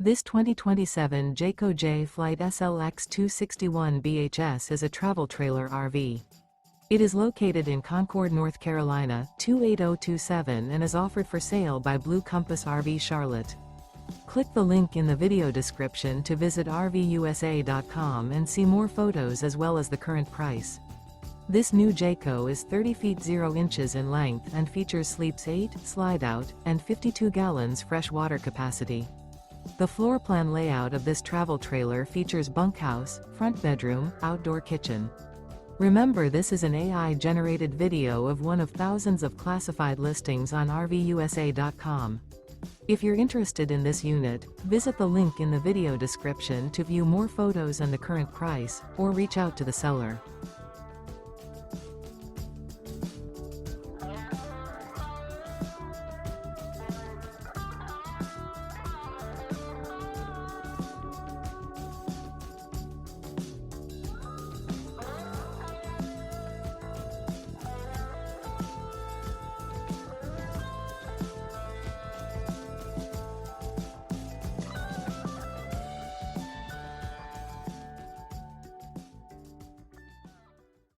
This 2027 Jayco Jay Flight SLX 261 BHS is a travel trailer RV. It is located in Concord, North Carolina, 28027 and is offered for sale by Blue Compass RV Charlotte. Click the link in the video description to visit RVUSA.com and see more photos as well as the current price. This new Jayco is 30 feet 0 inches in length and features sleeps 8, slide-out, and 52 gallons fresh water capacity. The floor plan layout of this travel trailer features bunkhouse, front bedroom, outdoor kitchen. Remember, this is an AI-generated video of one of thousands of classified listings on RVUSA.com. If you're interested in this unit, visit the link in the video description to view more photos and the current price, or reach out to the seller.